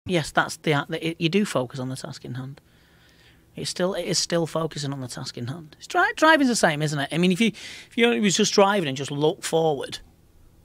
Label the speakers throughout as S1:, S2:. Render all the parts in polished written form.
S1: yes, that's the act that you do focus on the task in hand. It is still focusing on the task in hand. Driving's the same, isn't it? I mean, if you was just driving and just look forward,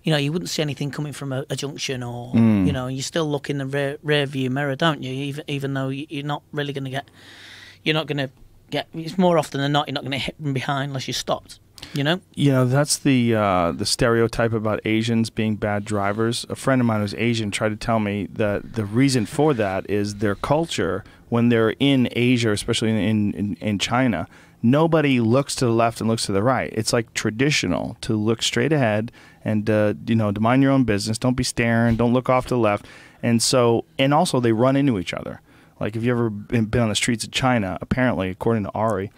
S1: you wouldn't see anything coming from a junction, or you still look in the rear view mirror, don't you? Even though you're not really going to get, it's more often than not, you're not going to hit from behind unless you stopped.
S2: That's the stereotype about Asians being bad drivers. A friend of mine who's Asian tried to tell me that the reason for that is their culture. When they're in Asia, especially in China, nobody looks to the left and looks to the right. It's like traditional to look straight ahead and to mind your own business. Don't be staring. Don't look off to the left. And also they run into each other. Like, if you ever been on the streets of China, apparently, according to Ari,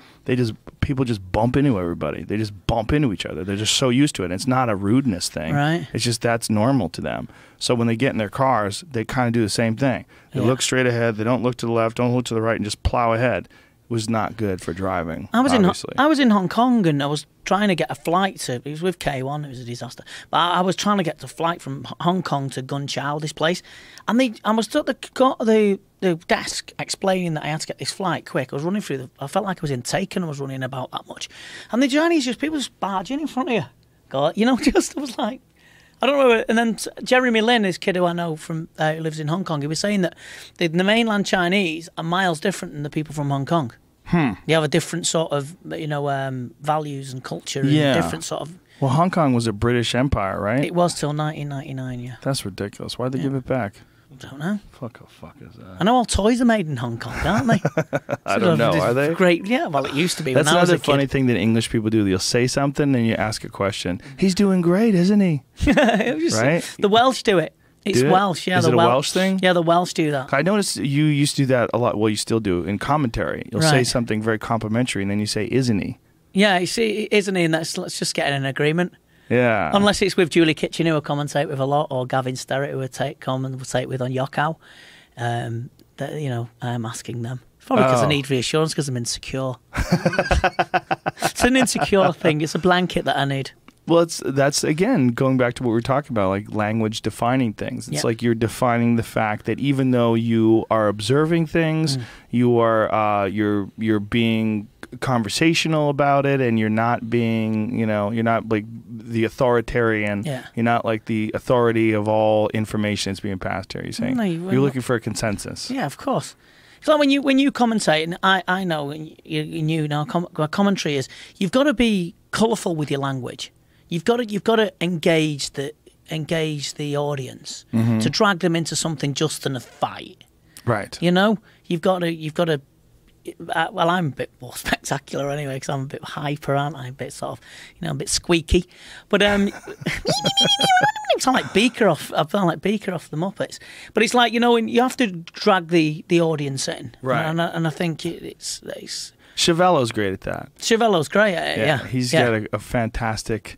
S2: people just bump into everybody. They just bump into each other. They're just so used to it. And it's not a rudeness thing.
S1: Right.
S2: It's just that's normal to them. So when they get in their cars, they kind of do the same thing. They look straight ahead. They don't look to the left, don't look to the right, and just plow ahead. It was not good for driving, obviously.
S1: I was in Hong Kong, and I was trying to get a flight it was with K1, it was a disaster. But I was trying to get a flight from Hong Kong to Gunchao, this place. And I was at the desk explaining that I had to get this flight quick. I was running through I felt like I was in Taken. I was running about that much. And the Chinese, people just barging in front of you. God, I was like, I don't know. And then Jeremy Lin, this kid who I know from who lives in Hong Kong, he was saying that the mainland Chinese are miles different than the people from Hong Kong. They have a different sort of, values and culture, and different sort of.
S2: Well, Hong Kong was a British empire, right?
S1: It was till 1999. Yeah.
S2: That's ridiculous. Why'd they give it back?
S1: I don't know.
S2: Fuck is that?
S1: I know all toys are made in Hong Kong, aren't they?
S2: I don't know. Are they?
S1: Great. Yeah. Well, it used to be.
S2: That's
S1: when I was
S2: another
S1: a kid.
S2: funny thing that English people do. They'll say something and you ask a question. He's doing great, isn't he? Right?
S1: The Welsh do it. It's Welsh. Yeah.
S2: Is it a Welsh thing?
S1: Yeah, the Welsh do that.
S2: I noticed you used to do that a lot. Well, you still do in commentary. You'll say something very complimentary and then you say, "Isn't he?"
S1: Yeah. You see, isn't he? And let's just get in an agreement.
S2: Yeah.
S1: Unless it's with Julie Kitchen, who I commentate with a lot, or Gavin Sterrett, who I commentate with on Yokkao. I'm asking them. It's probably because I need reassurance, because I'm insecure. It's an insecure thing. It's a blanket that I need.
S2: Well, that's again going back to what we were talking about, like language defining things. It's like you're defining the fact that even though you are observing things, you are you're being conversational about it, and you're not being you're not like the authoritarian. Yeah. You're not like the authority of all information that's being passed here. You're saying you're looking for a consensus.
S1: Yeah, of course. It's like when you commentate, and I know you know commentary is you've got to be colourful with your language. You've got to engage the audience to drag them into something just in a fight.
S2: Right.
S1: You've got to. Well, I'm a bit more spectacular anyway, because I'm a bit hyper, aren't I? A bit sort of, a bit squeaky. But I sound like Beaker off. I sound like Beaker off the Muppets. But it's like you have to drag the audience in,
S2: right?
S1: And I think it's
S2: Chevello's great at that.
S1: Chevello's great at it, yeah.
S2: He's got a fantastic,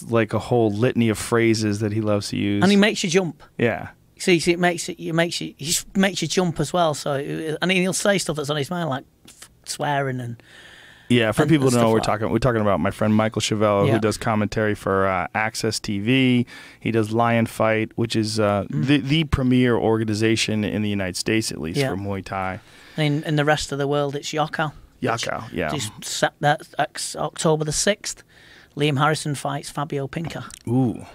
S2: like a whole litany of phrases that he loves to use.
S1: And he makes you jump.
S2: Yeah.
S1: See, it makes you jump as well. So, and he'll say stuff that's on his mind, like swearing and.
S2: Yeah, for people to know, we're talking about my friend Michael Chevello, who does commentary for Access TV. He does Lion Fight, which is the premier organization in the United States, at least for Muay Thai.
S1: And in the rest of the world, it's Yokkao.
S2: Yokkao, yeah.
S1: That's October the 6th. Liam Harrison fights Fabio Pinca.
S2: Ooh.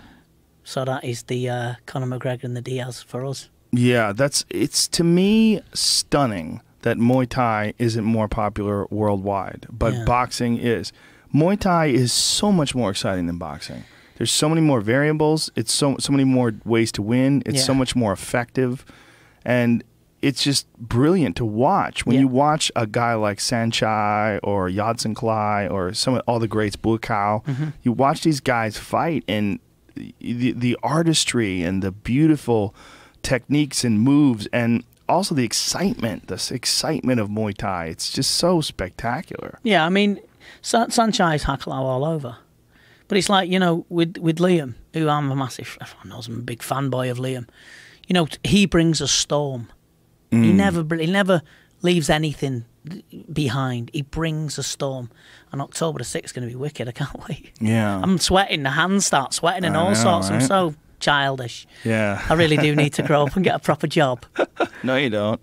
S1: So that is the Conor McGregor and the Diaz for us.
S2: Yeah, it's to me stunning that Muay Thai isn't more popular worldwide, but boxing is. Muay Thai is so much more exciting than boxing. There's so many more variables. It's so many more ways to win. It's so much more effective, and it's just brilliant to watch. When you watch a guy like Saenchai or Yodson Klai or all the greats, Buakaw, you watch these guys fight, and the artistry and the beautiful techniques and moves, and also the excitement of Muay Thai. It's just so spectacular. Yeah, I mean,
S1: Saenchai's Haklau all over. But it's like, with Liam, who I'm everyone knows I'm a big fanboy of Liam. He brings a storm. He never leaves anything behind. He brings a storm. And October the 6th is going to be wicked. I can't wait.
S2: Yeah.
S1: I'm sweating. The hands start sweating and all sorts. Right? I'm so childish.
S2: Yeah.
S1: I really do need to grow up and get a proper job.
S2: No, you don't.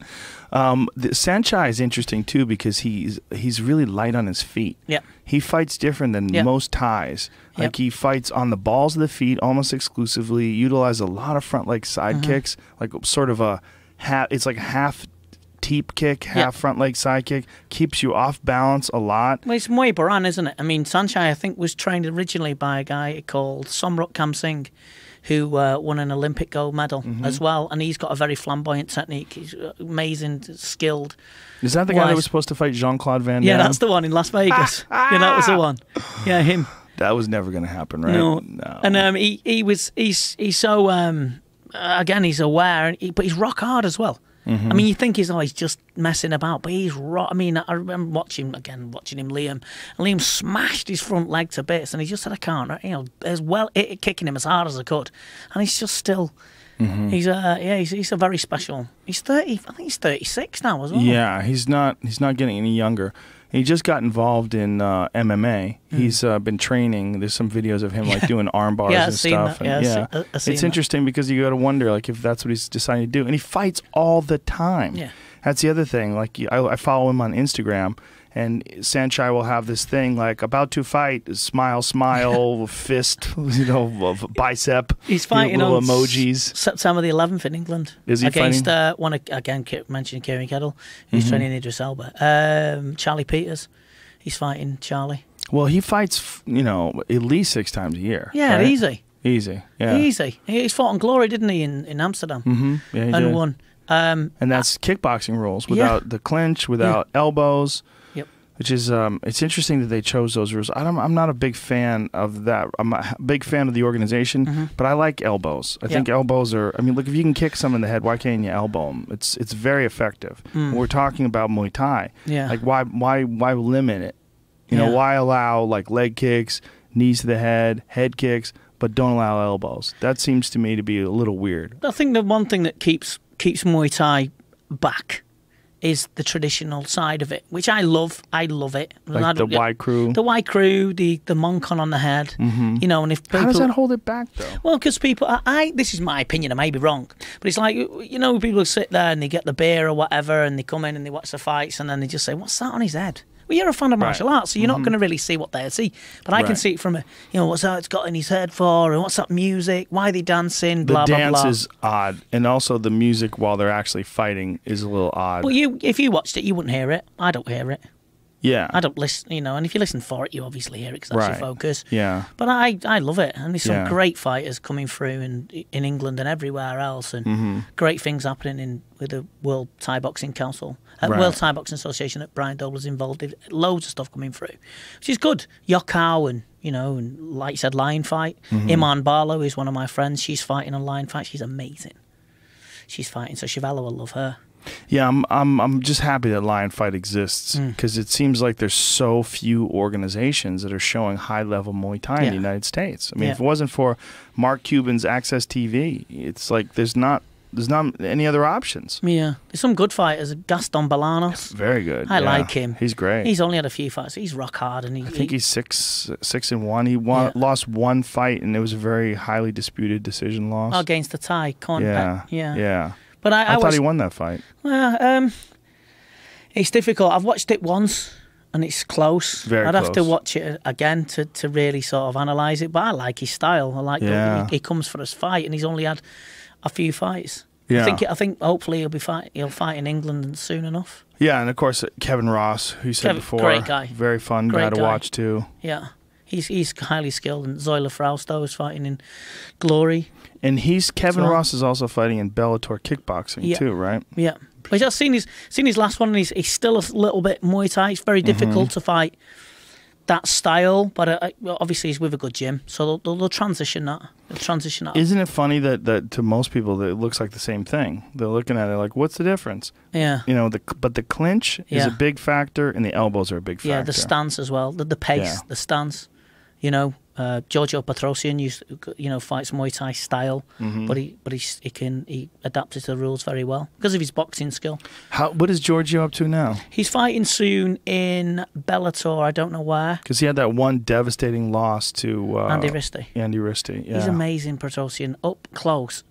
S2: The Saenchai is interesting too because he's really light on his feet.
S1: Yeah.
S2: He fights different than most Thais. Like he fights on the balls of the feet almost exclusively. Utilizes a lot of front leg side kicks, like sort of a half. It's like half teep kick, half front leg side kick. Keeps you off balance a lot.
S1: Well, it's Muay Baran, isn't it? I mean, Saenchai, I think, was trained originally by a guy called Somruk Kamsing, who won an Olympic gold medal as well, and he's got a very flamboyant technique. He's amazing, skilled.
S2: Is that the guy that was supposed to fight Jean-Claude Van Damme?
S1: Yeah, that's the one in Las Vegas. Yeah, that was the one. Yeah, him.
S2: That was never going to happen, right?
S1: No. And he's so again, he's aware, but he's rock hard as well. I mean, you think he's just messing about, but he's rock. I mean, I remember watching him, Liam, and Liam smashed his front leg to bits, and he just said, I can't, as well, kicking him as hard as I could, and he's just still, he's a very special, he's 30, I think he's 36 now as well.
S2: Yeah, he's not getting any younger. He just got involved in MMA. He's been training. There's some videos of him like doing arm bars and stuff. It's interesting because you got to wonder like if that's what he's deciding to do. And he fights all the time. Yeah, that's the other thing. Like I follow him on Instagram, and Saenchai will have this thing like about to fight, smile, smile, fist, bicep.
S1: He's fighting
S2: little
S1: on
S2: emojis.
S1: September the 11th in England.
S2: Is he
S1: against
S2: fighting?
S1: mentioned Kieran Kettle, who's training Idris Elba. Charlie Peters, he's fighting Charlie.
S2: Well, he fights, at least 6 times a year.
S1: Yeah,
S2: right?
S1: Easy.
S2: Yeah.
S1: Easy. He's fought on Glory, didn't he, in Amsterdam?
S2: Yeah, he
S1: and
S2: did.
S1: won.
S2: And that's kickboxing rules without the clinch, without elbows.
S1: Yep.
S2: Which is it's interesting that they chose those rules. I'm not a big fan of that. I'm a big fan of the organization, but I like elbows. I think elbows are. I mean, look, if you can kick someone in the head, why can't you elbow them? It's very effective. We're talking about Muay Thai.
S1: Yeah.
S2: Like why limit it? Why allow like leg kicks, knees to the head kicks, but don't allow elbows? That seems to me to be a little weird.
S1: I think the one thing that keeps Muay Thai back is the traditional side of it, which I love. I love it.
S2: Like the Y crew.
S1: The Y crew, the monkon on the head. And if people,
S2: how does that hold it back though?
S1: Well, because people, this is my opinion, I may be wrong, but it's like, people sit there and they get the beer or whatever and they come in and they watch the fights and then they just say, what's that on his head? Well, you're a fan of martial arts, so you're not going to really see what they see. But I can see it from what's that it's got in his head for, and what's that music, why are they dancing, blah, blah, blah.
S2: The dance is odd, and also the music while they're actually fighting is a little odd.
S1: Well, if you watched it, you wouldn't hear it. I don't hear it.
S2: Yeah.
S1: I don't listen, and if you listen for it, you obviously hear it because that's your focus.
S2: Yeah.
S1: But I love it, and there's some great fighters coming through in England and everywhere else, and great things happening with the World Thai Boxing Council, World Thai Boxing Association that Brian Dobler's involved in. Loads of stuff coming through, which is good. Yokkao and and like you said, Lion Fight. Iman Barlow is one of my friends. She's fighting on Lion Fight. She's amazing. She's fighting, so Chivella will love her.
S2: Yeah, I'm just happy that Lion Fight exists because it seems like there's so few organizations that are showing high-level Muay Thai in the United States. I mean, if it wasn't for Mark Cuban's Access TV, it's like there's not any other options.
S1: Yeah, there's some good fighters. Gaston Bolanos,
S2: very good.
S1: I like him.
S2: He's great.
S1: He's only had a few fights. He's rock hard, and
S2: I think he's 6-1. He lost one fight, and it was a very highly disputed decision loss
S1: against the Thai.
S2: Yeah.
S1: But I
S2: thought he won that fight.
S1: Well, it's difficult. I've watched it once, and it's close. I'd have to watch it again to really sort of analyse it. But I like his style. I like he comes for his fight, and he's only had a few fights. Yeah. I think hopefully he'll fight in England soon enough.
S2: Yeah, and of course Kevin Ross, who you said before,
S1: great guy,
S2: very fun guy to watch too.
S1: Yeah. He's highly skilled, and Zoila Frausto is fighting in Glory.
S2: And Kevin Ross is also fighting in Bellator kickboxing too, right?
S1: Yeah. But I've seen his last one, and he's still a little bit Muay Thai. It's very difficult to fight that style, but obviously he's with a good gym, so they'll transition that.
S2: Isn't it funny that to most people that it looks like the same thing? They're looking at it like, what's the difference?
S1: Yeah.
S2: But the clinch is a big factor, and the elbows are a big factor.
S1: Yeah, the stance as well, the pace, the stance. Giorgio Petrosian fights Muay Thai style, but he adapted to the rules very well because of his boxing skill.
S2: What is Giorgio up to now?
S1: He's fighting soon in Bellator. I don't know where.
S2: Because he had that one devastating loss to
S1: Andy Risty.
S2: Andy Risty, yeah.
S1: He's amazing, Petrosian, up close.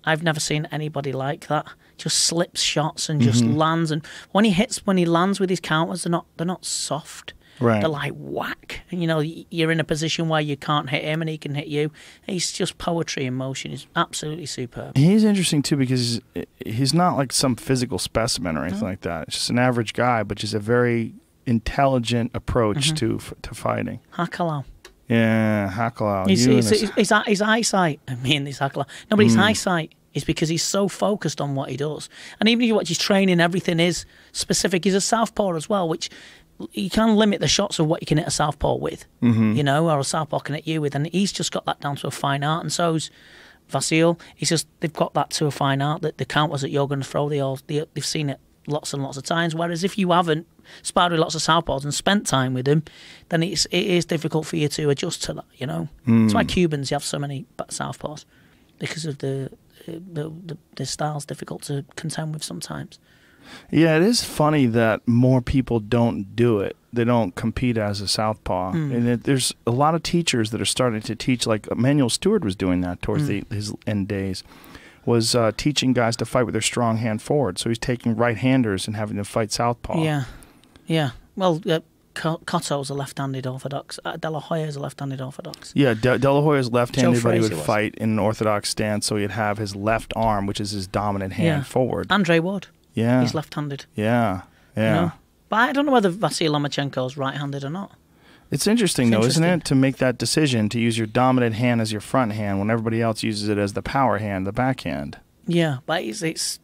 S1: I've never seen anybody like that. Just slips shots and just lands, and when he lands with his counters, they're not soft.
S2: Right.
S1: They're like whack. And, you're in a position where you can't hit him and he can hit you. He's just poetry in motion. He's absolutely superb.
S2: He's interesting, too, because he's not like some physical specimen or anything like that. It's just an average guy, but just a very intelligent approach to fighting.
S1: Hakalau.
S2: Yeah, Hakalau.
S1: His eyesight. I mean, this Hakalau. No, but his eyesight is because he's so focused on what he does. And even if you watch his training, everything is specific. He's a southpaw as well, which... you can limit the shots of what you can hit a southpaw with, or a southpaw can hit you with, and he's just got that down to a fine art, and so's Vasil. They've got that to a fine art, that the counters that you're going to throw, they've seen it lots and lots of times, whereas if you haven't sparred with lots of southpaws and spent time with them, then it is difficult for you to adjust to that, That's why Cubans have so many southpaws, because of the style's difficult to contend with sometimes.
S2: Yeah, it is funny that more people don't do it. They don't compete as a southpaw. And there's a lot of teachers that are starting to teach, like Emmanuel Stewart was doing that towards his end days, was teaching guys to fight with their strong hand forward. So he's taking right-handers and having them fight southpaw.
S1: Yeah. Well, Cotto's a left-handed orthodox. De La Hoya's a left-handed orthodox.
S2: Yeah, De La Hoya's left-handed, but he would fight in an orthodox stance, so he'd have his left arm, which is his dominant hand forward.
S1: Andre Ward.
S2: Yeah.
S1: He's left-handed.
S2: Yeah.
S1: But I don't know whether Vasil Lomachenko's right-handed or not.
S2: It's interesting, isn't it, to make that decision to use your dominant hand as your front hand when everybody else uses it as the power hand, the backhand.
S1: Yeah, but it's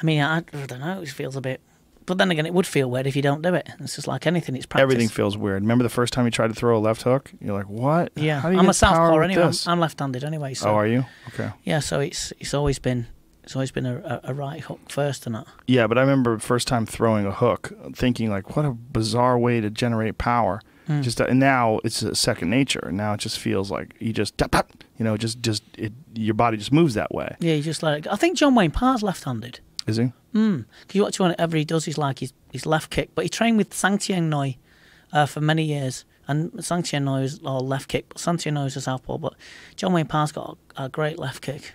S1: I mean, I don't know, it feels a bit... But then again, it would feel weird if you don't do it. It's just like anything, it's practice.
S2: Everything feels weird. Remember the first time you tried to throw a left hook? You're like, what?
S1: Yeah,
S2: how do you
S1: I'm
S2: get
S1: a southpaw anyway.
S2: this?
S1: I'm left-handed anyway. So.
S2: Oh, are you? Okay.
S1: Yeah, so it's always been a right hook first and that.
S2: Yeah, but I remember first time throwing a hook, thinking like, what a bizarre way to generate power. And now it's a second nature. Now it just feels like you just, your body just moves that way.
S1: Yeah, you just let it go. I think John Wayne Parr's left-handed.
S2: Is he?
S1: Because you watch whenever he does, he's like his left kick. But he trained with Saenchai Noi for many years. And Saenchai Noi is all left kick, but Saenchai Noi is a southpaw. But John Wayne Parr's got a great left kick.